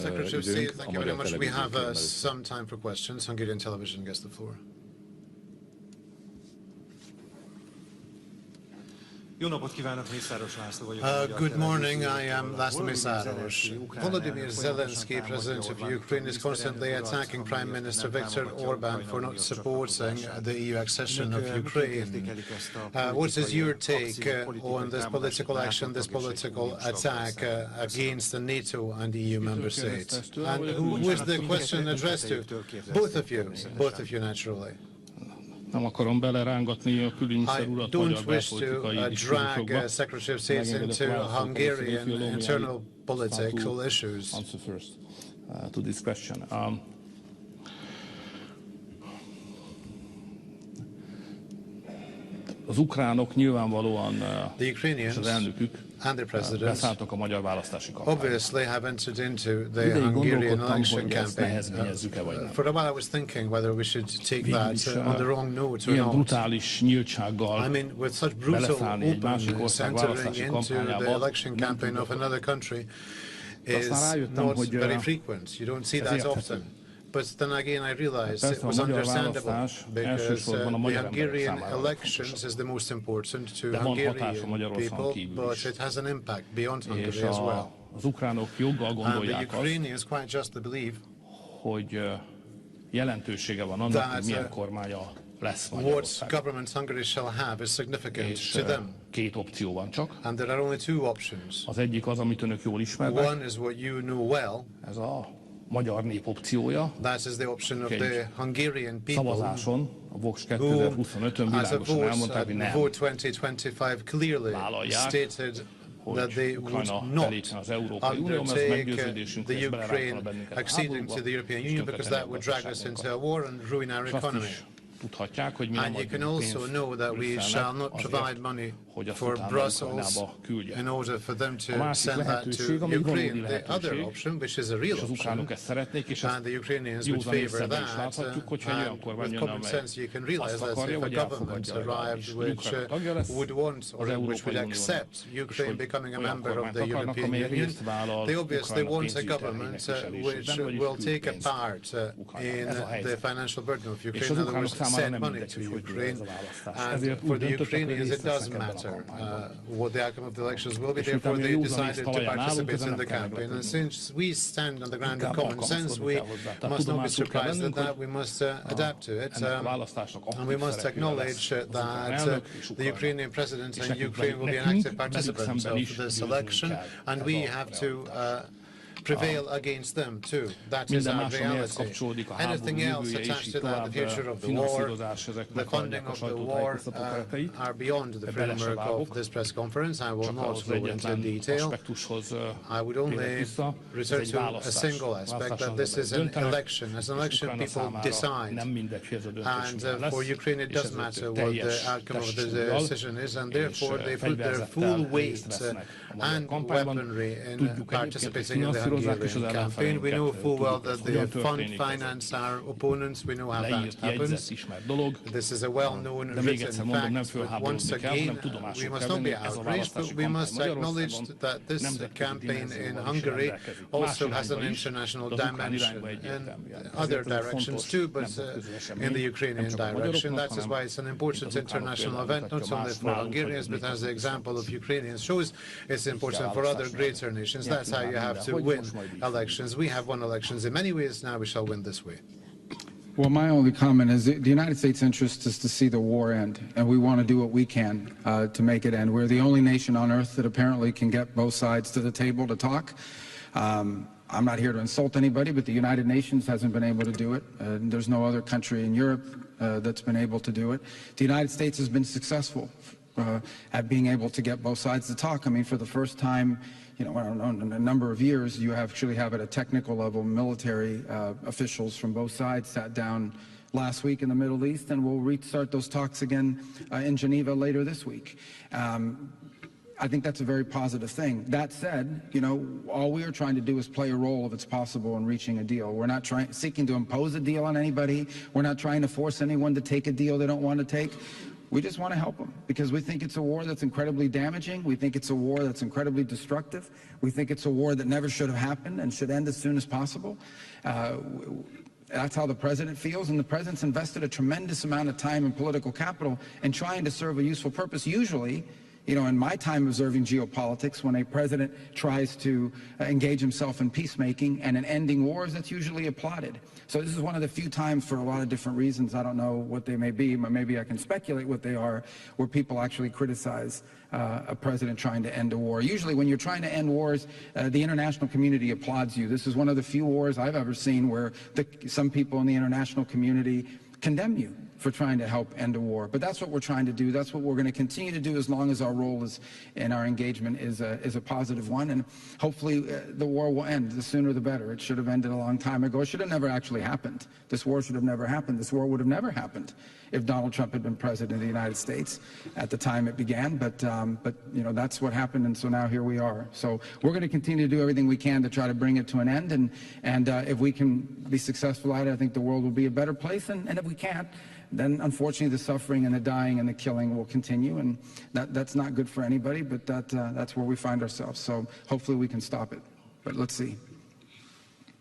Secretary of State, thank you very much. We have some time for questions. Hungarian television gets the floor. Good morning, I am László Mészáros. Volodymyr Zelensky, President of Ukraine, is constantly attacking Prime Minister Viktor Orbán for not supporting the EU accession of Ukraine. What is your take on this political action, this political attack against the NATO and EU member states? And who is the question addressed to? Both of you naturally. I don't wish to drag Secretary of State into Hungarian internal political issues. Answer first to this question. Az ukránok nyilvánvalóan és az elnökük beszálltak a magyar választási kampányba. Obviously have entered into the Hungarian election campaign. For a while I was thinking whether we should take that on the wrong note or ilyen not. brutális nyíltsággal I mean, with such brutal openness entering into the election campaign of another country is not very frequent. You don't see that often. But then again, I realized it was understandable because the Hungarian elections is the most important to Hungarian people, but it has an impact beyond Hungary as well. And the Ukrainians quite justly believe that what government Hungary shall have is significant to them. And there are only two options. One is what you know well. Magyar nép opciója. That is the option of the Hungarian people szavazáson a Vox 2025-ön világosan elmondták, hogy nem. Vote 2025 clearly stated that they would not undertake the Ukraine acceding to the European Union because that would drag us into a war and ruin our economy. And you can also know that we shall not provide money for Brussels in order for them to send that to Ukraine. The other option, which is a real option, and the Ukrainians would favor that, with common sense you can realize that if a government arrived which would want or which would accept Ukraine becoming a member of the European Union, they obviously want a government which will take a part in the financial burden of Ukraine. In other words, send money to Ukraine, and for the Ukrainians it doesn't matter what the outcome of the elections will be. Therefore they decided to participate in the campaign, and since we stand on the ground of common sense, we must not be surprised at that. We must adapt to it, and we must acknowledge that the Ukrainian president and Ukraine will be an active participant of this election, and we have to prevail against them too. That is our reality. Anything else attached to that, the future of the war, the funding of the war, are beyond the framework of this press conference. I will not go into detail. I would only return to a single aspect, that this is an election. As an election, people decide. And for Ukraine, it does matter what the outcome of the decision is, and therefore they put their full weight and weaponry in participating in the Hungarian campaign. We know full well that they finance our opponents. We know how that happens. This is a well-known written fact. But once again, we must not be outraged, but we must acknowledge that this campaign in Hungary also has an international dimension in other directions too, but in the Ukrainian direction. That is why it's an important international event, not only for Hungarians, but as the example of Ukrainians shows, it's important for other greater nations. That's how you have to win elections. We have won elections in many ways. Now we shall win this way. Well, my only comment is the United States' interest is to see the war end, and we want to do what we can to make it end. We're the only nation on earth that apparently can get both sides to the table to talk. I'm not here to insult anybody, but the United Nations hasn't been able to do it. There's no other country in Europe that's been able to do it. The United States has been successful at being able to get both sides to talk. I mean, for the first time, in a number of years, you actually have at a technical level military officials from both sides sat down last week in the Middle East, and we'll restart those talks again in Geneva later this week. I think that's a very positive thing. That said, all we are trying to do is play a role if it's possible in reaching a deal. We're not seeking to impose a deal on anybody. We're not trying to force anyone to take a deal they don't want to take. We just want to help them because we think it's a war that's incredibly damaging. We think it's a war that's incredibly destructive. We think it's a war that never should have happened and should end as soon as possible. That's how the president feels, and the president's invested a tremendous amount of time and political capital in trying to serve a useful purpose. Usually, you know, in my time observing geopolitics, when a president tries to engage himself in peacemaking and in ending wars, that's usually applauded. So this is one of the few times, for a lot of different reasons, I don't know what they may be, but maybe I can speculate what they are, where people actually criticize a president trying to end a war. Usually when you're trying to end wars, the international community applauds you. This is one of the few wars I've ever seen where some people in the international community condemn you for trying to help end a war. But that's what we're trying to do. That's what we're going to continue to do as long as our role is and our engagement is a positive one. And hopefully the war will end. The sooner the better. It should have ended a long time ago. It should have never actually happened. This war should have never happened. This war would have never happened if Donald Trump had been president of the United States at the time it began. But you know, that's what happened, and so now here we are. So we're going to continue to do everything we can to try to bring it to an end. And if we can be successful at it, I think the world will be a better place. And if we can't, then unfortunately the suffering and the dying and the killing will continue, and that's not good for anybody, but that's where we find ourselves. So hopefully we can stop it, but let's see.